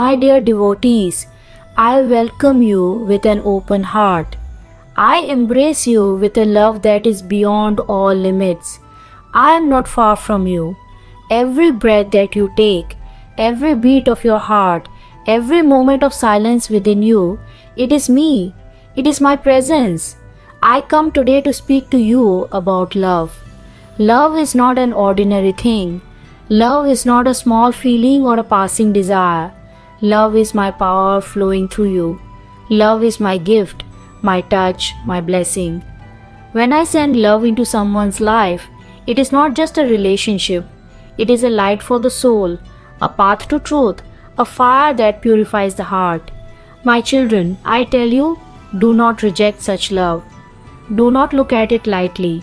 My dear devotees, I welcome you with an open heart. I embrace you with a love that is beyond all limits. I am not far from you. Every breath that you take, every beat of your heart, every moment of silence within you, it is me. It is my presence. I come today to speak to you about love. Love is not an ordinary thing. Love is not a small feeling or a passing desire. Love is my power flowing through you. Love is my gift, my touch, my blessing. When I send love into someone's life, it is not just a relationship. It is a light for the soul, a path to truth, a fire that purifies the heart. My children, I tell you, do not reject such love. Do not look at it lightly.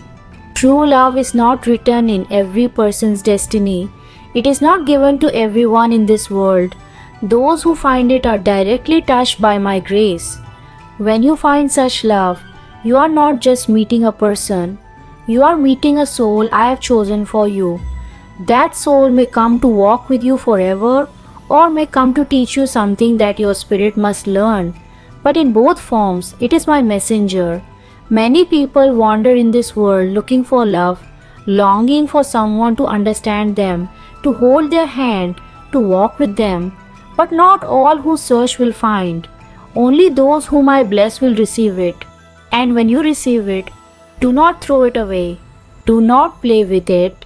True love is not written in every person's destiny. It is not given to everyone in this world. Those who find it are directly touched by my grace. When you find such love, you are not just meeting a person. You are meeting a soul I have chosen for you. That soul may come to walk with you forever or may come to teach you something that your spirit must learn. But in both forms, it is my messenger. Many people wander in this world looking for love, longing for someone to understand them, to hold their hand, to walk with them. But not all who search will find. Only those whom I bless will receive it. And when you receive it, do not throw it away. Do not play with it.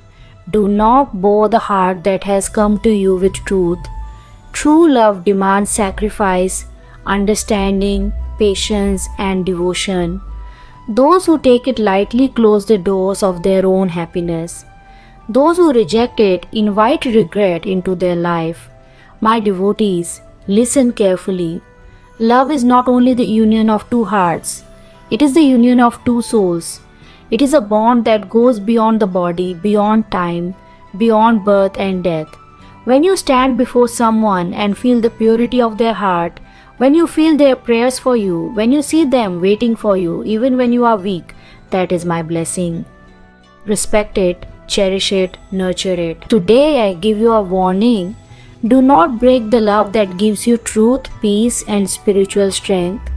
Do not bore the heart that has come to you with truth. True love demands sacrifice, understanding, patience, and devotion. Those who take it lightly close the doors of their own happiness. Those who reject it invite regret into their life. My devotees, listen carefully. Love is not only the union of two hearts, it is the union of two souls. It is a bond that goes beyond the body, beyond time, beyond birth and death. When you stand before someone and feel the purity of their heart, when you feel their prayers for you, when you see them waiting for you, even when you are weak, that is my blessing. Respect it, cherish it, nurture it. Today I give you a warning. Do not break the love that gives you truth, peace, and spiritual strength.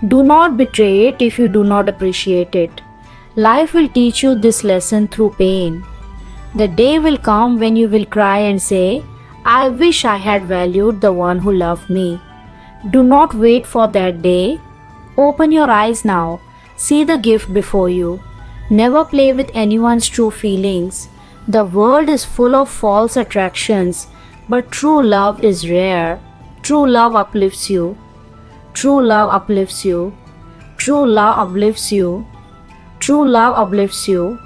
Do not betray it if you do not appreciate it. Life will teach you this lesson through pain. The day will come when you will cry and say, I wish I had valued the one who loved me. Do not wait for that day. Open your eyes now. See the gift before you. Never play with anyone's true feelings. The world is full of false attractions. But true love is rare. True love uplifts you. True love uplifts you. True love uplifts you. True love uplifts you.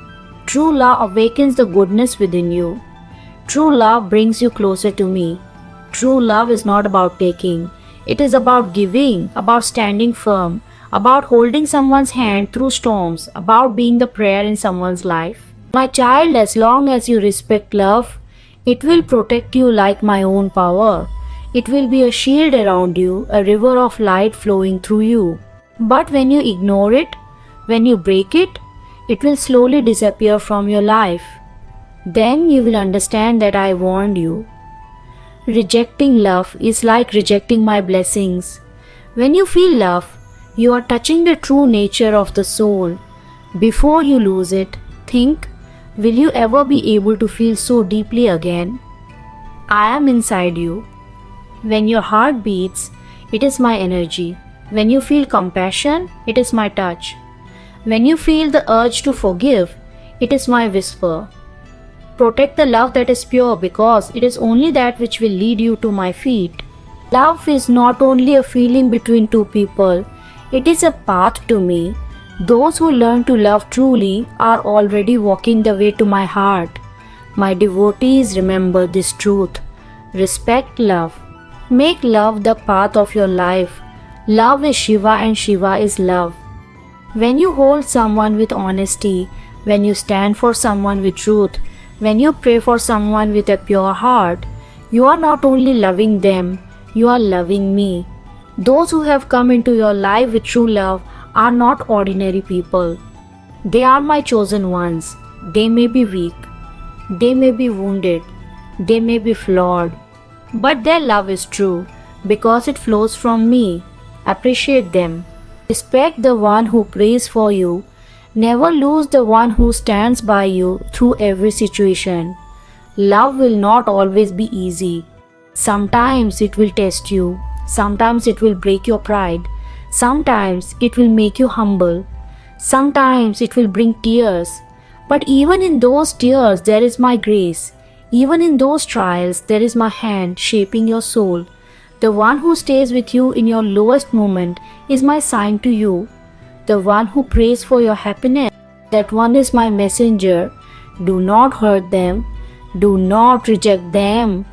True love awakens the goodness within you. True love brings you closer to me. True love is not about taking. It is about giving, about standing firm, about holding someone's hand through storms, about being the prayer in someone's life. My child, as long as you respect love, it will protect you like my own power. It will be a shield around you, a river of light flowing through you. But when you ignore it, when you break it, it will slowly disappear from your life. Then you will understand that I warned you. Rejecting love is like rejecting my blessings. When you feel love, you are touching the true nature of the soul. Before you lose it, think, will you ever be able to feel so deeply again? I am inside you. When your heart beats, it is my energy. When you feel compassion, it is my touch. When you feel the urge to forgive, it is my whisper. Protect the love that is pure because it is only that which will lead you to my feet. Love is not only a feeling between two people, it is a path to me. Those who learn to love truly are already walking the way to my heart. My devotees, remember this truth. Respect love. Make love the path of your life. Love is Shiva and Shiva is love. When you hold someone with honesty, when you stand for someone with truth, when you pray for someone with a pure heart, you are not only loving them, you are loving me. Those who have come into your life with true love are not ordinary people. They are my chosen ones. They may be weak. They may be wounded. They may be flawed. But their love is true. because it flows from me. Appreciate them. Respect the one who prays for you. Never lose the one who stands by you through every situation. Love will not always be easy. Sometimes it will test you. Sometimes it will break your pride. Sometimes it will make you humble. Sometimes it will bring tears. But even in those tears, there is my grace. Even in those trials, there is my hand shaping your soul. The one who stays with you in your lowest moment is my sign to you. The one who prays for your happiness, that one is my messenger. Do not hurt them. Do not reject them.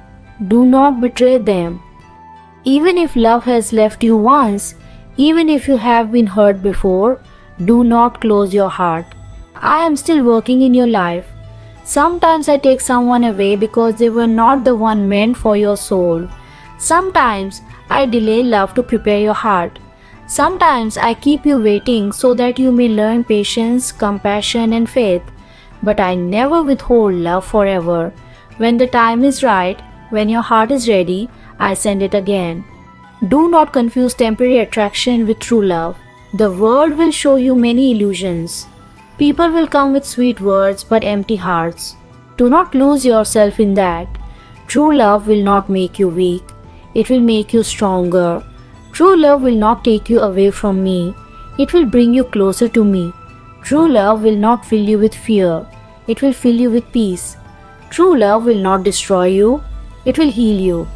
Do not betray them. Even if love has left you once, even if you have been hurt before, do not close your heart. I am still working in your life. Sometimes I take someone away because they were not the one meant for your soul. Sometimes I delay love to prepare your heart. Sometimes I keep you waiting so that you may learn patience, compassion, and faith. But I never withhold love forever. When the time is right, when your heart is ready, I send it again. Do not confuse temporary attraction with true love. The world will show you many illusions. People will come with sweet words but empty hearts. Do not lose yourself in that. True love will not make you weak. It will make you stronger. True love will not take you away from me. It will bring you closer to me. True love will not fill you with fear. It will fill you with peace. True love will not destroy you. It will heal you.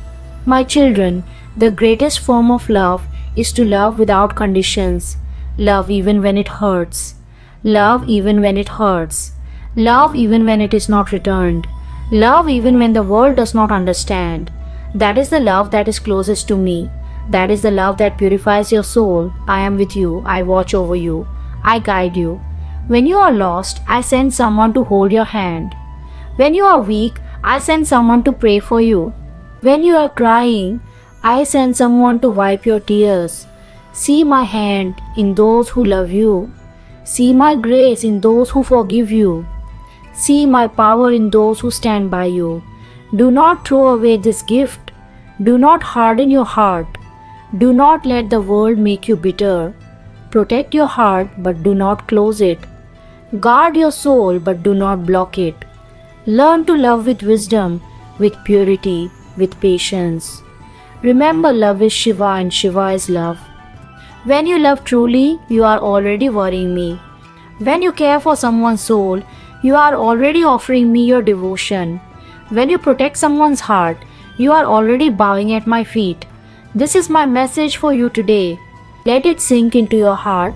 My children, the greatest form of love is to love without conditions. Love even when it hurts. Love even when it hurts. Love even when it is not returned. Love even when the world does not understand. That is the love that is closest to me. That is the love that purifies your soul. I am with you. I watch over you. I guide you. When you are lost, I send someone to hold your hand. When you are weak, I send someone to pray for you. When you are crying, I send someone to wipe your tears. See my hand in those who love you. See my grace in those who forgive you. See my power in those who stand by you. Do not throw away this gift. Do not harden your heart. Do not let the world make you bitter. Protect your heart, but do not close it. Guard your soul, but do not block it. Learn to love with wisdom, with purity, with patience. Remember, love is Shiva and Shiva is love. When you love truly, you are already worrying me. When you care for someone's soul, you are already offering me your devotion. When you protect someone's heart, you are already bowing at my feet. This is my message for you today. Let it sink into your heart.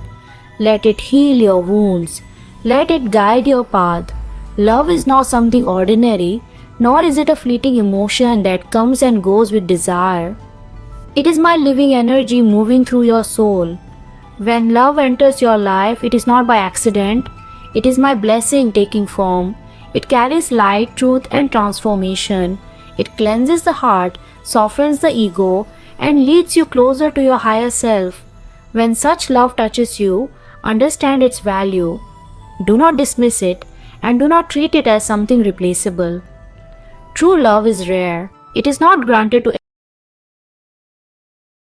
Let it heal your wounds. Let it guide your path. Love is not something ordinary, nor is it a fleeting emotion that comes and goes with desire. It is my living energy moving through your soul. When love enters your life, it is not by accident. It is my blessing taking form. It carries light, truth, and transformation. It cleanses the heart, softens the ego, and leads you closer to your higher self. When such love touches you, understand its value. Do not dismiss it, and do not treat it as something replaceable. True love is rare. It is not granted to